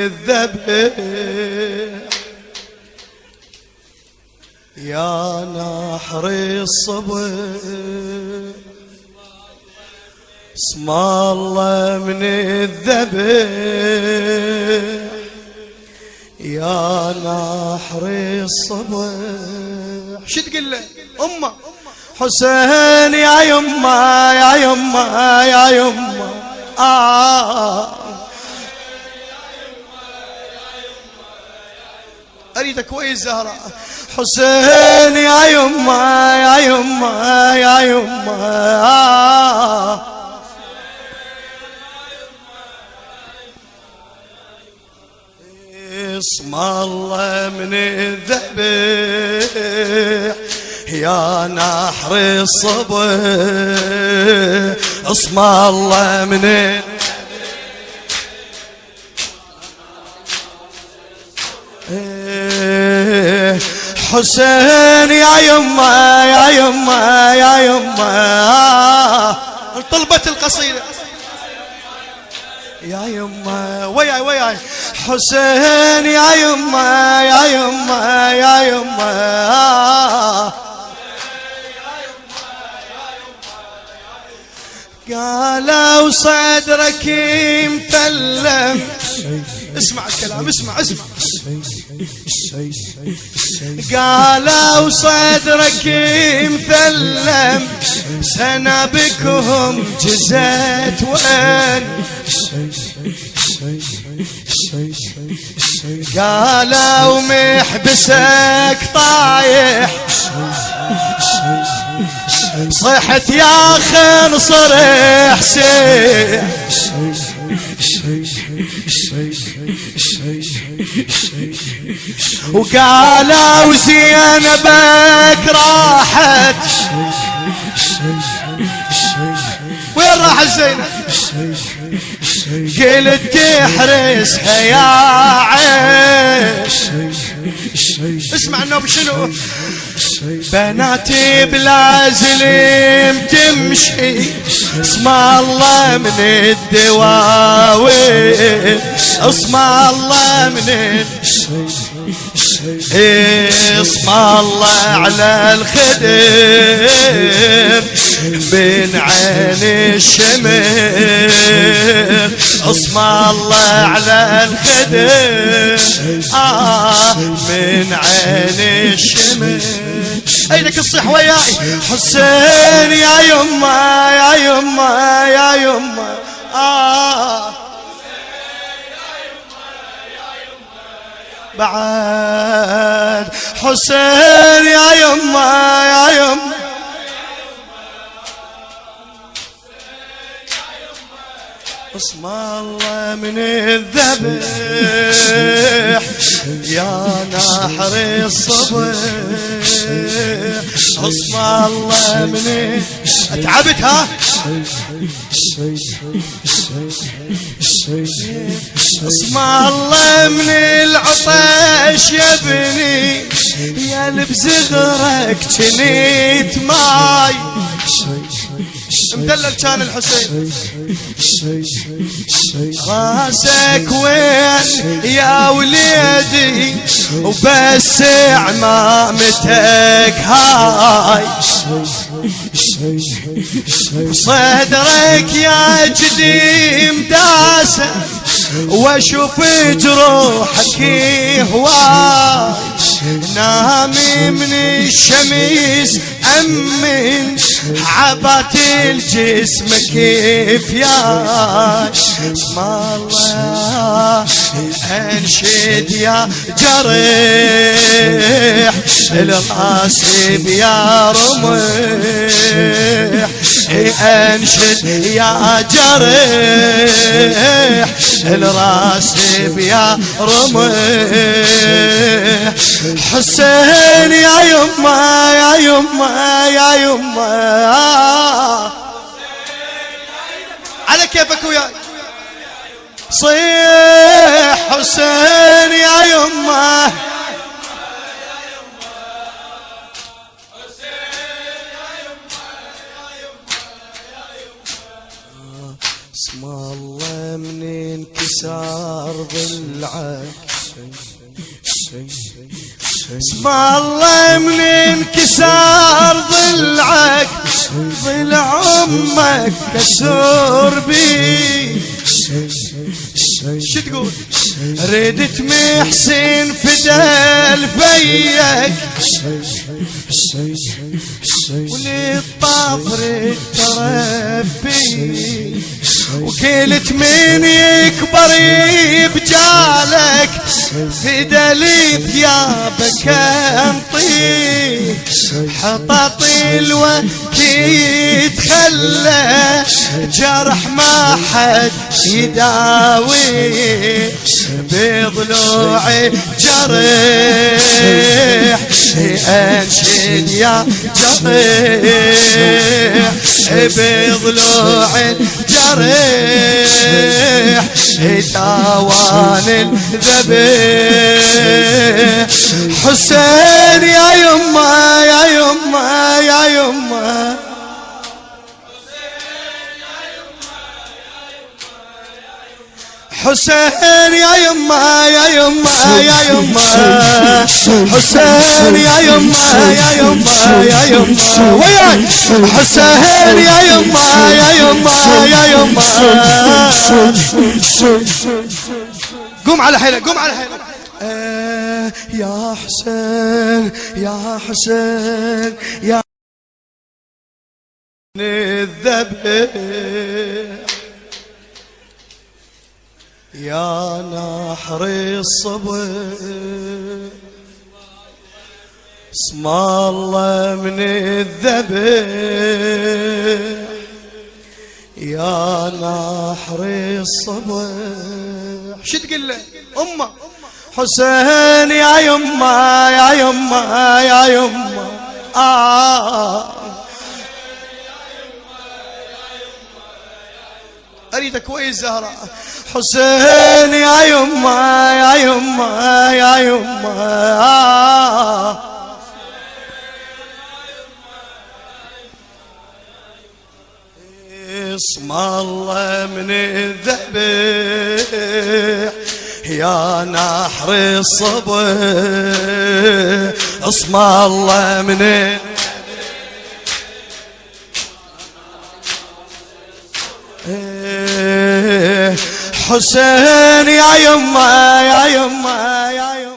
الذبح يا نحر الصبر اسم الله من الذبح يا نحر الصبر. شو تقول له أمه حسين يا يمه يا يمه يا يمه أريدك كويس زهراء. حسين يا يمه يا يمه يا يمه اسم الله من الذبح يا نحر الصبر اسم الله من حسين يا يمه يا يمه يا يمه طلبت القصيدة يا يمه وياي وياي. حسين يا يمه يا يمه يا يمه قالوا صدرك مفلم. اسمع الكلام اسمع اسمع. قالوا صدرك مثلم سنبكهم جزت وين. قالوا محبسك طايح صيحت يا خنصر حسين. وقالوا زينبك راحت. وين راحت زينب؟ قلت تحرسها يا عين. اسمع النوب شنو؟ بناتي بلا زلم تمشي اسم الله من الدواوين اسم الله من اسم الله على الخدر من عين الشمر اسم الله على الخدر من عين الشمر. ايدك تصيح وياي. حسين يا يمه يا يمه يا يمه بعد. حسين يا يمه يا يمه اسم الله من الذبح يا نحر الصبر اسم الله من اتعبت ها. اسم الله من العطش يا ابني يا لبزغرك جنيت ماي. مدلل كان الحسين. راسك وين يا وليدي وبس عمامتك هاي. صدرك يا جديم داسه واشوف جروحك هواي. نامي من الشمس أمن عبات الجسم كيف يا اسم الله. انشد يا جريح الغاصب يا رمح. انشد يا جريح الراسب يا رمح. حسين يا يمه يا يمه يا يمه على كيفك وياي. صيح حسين يا يمه اسم الله من انكسار ظل اسم الله من انكسار ضلعك ضلع امك كسور بي. شو تقول؟ ردت محسن فدال فيك وللطافر تربي وكلت من يكبر بجالك فدالي ثيابك انطي حطط الوكي تخلى جرح ما حد يداوي بضلوعي جرح انشد يا جرح بضلوعي جرح توان الذبح. حسين يا يما يا يما يا يما حسين يا يما يا يما يا يما حسين يا يما يا يما يا يما وياي حسين يا يما يا يما يا يما. قوم على حيلك قوم على حيلك. يا حسين يا حسين يا الذبح يا نحر الصبر اسم الله من الذبح يا نحر الصبر. شو تقول له امه؟ حسين يا يما يا يما يا يما اريدك كويس زهراء. حسين يا يما يا يما يا يما اسم الله من الذبح يا نحر الصبر اسم الله من حسين يا يما يا يما يا يما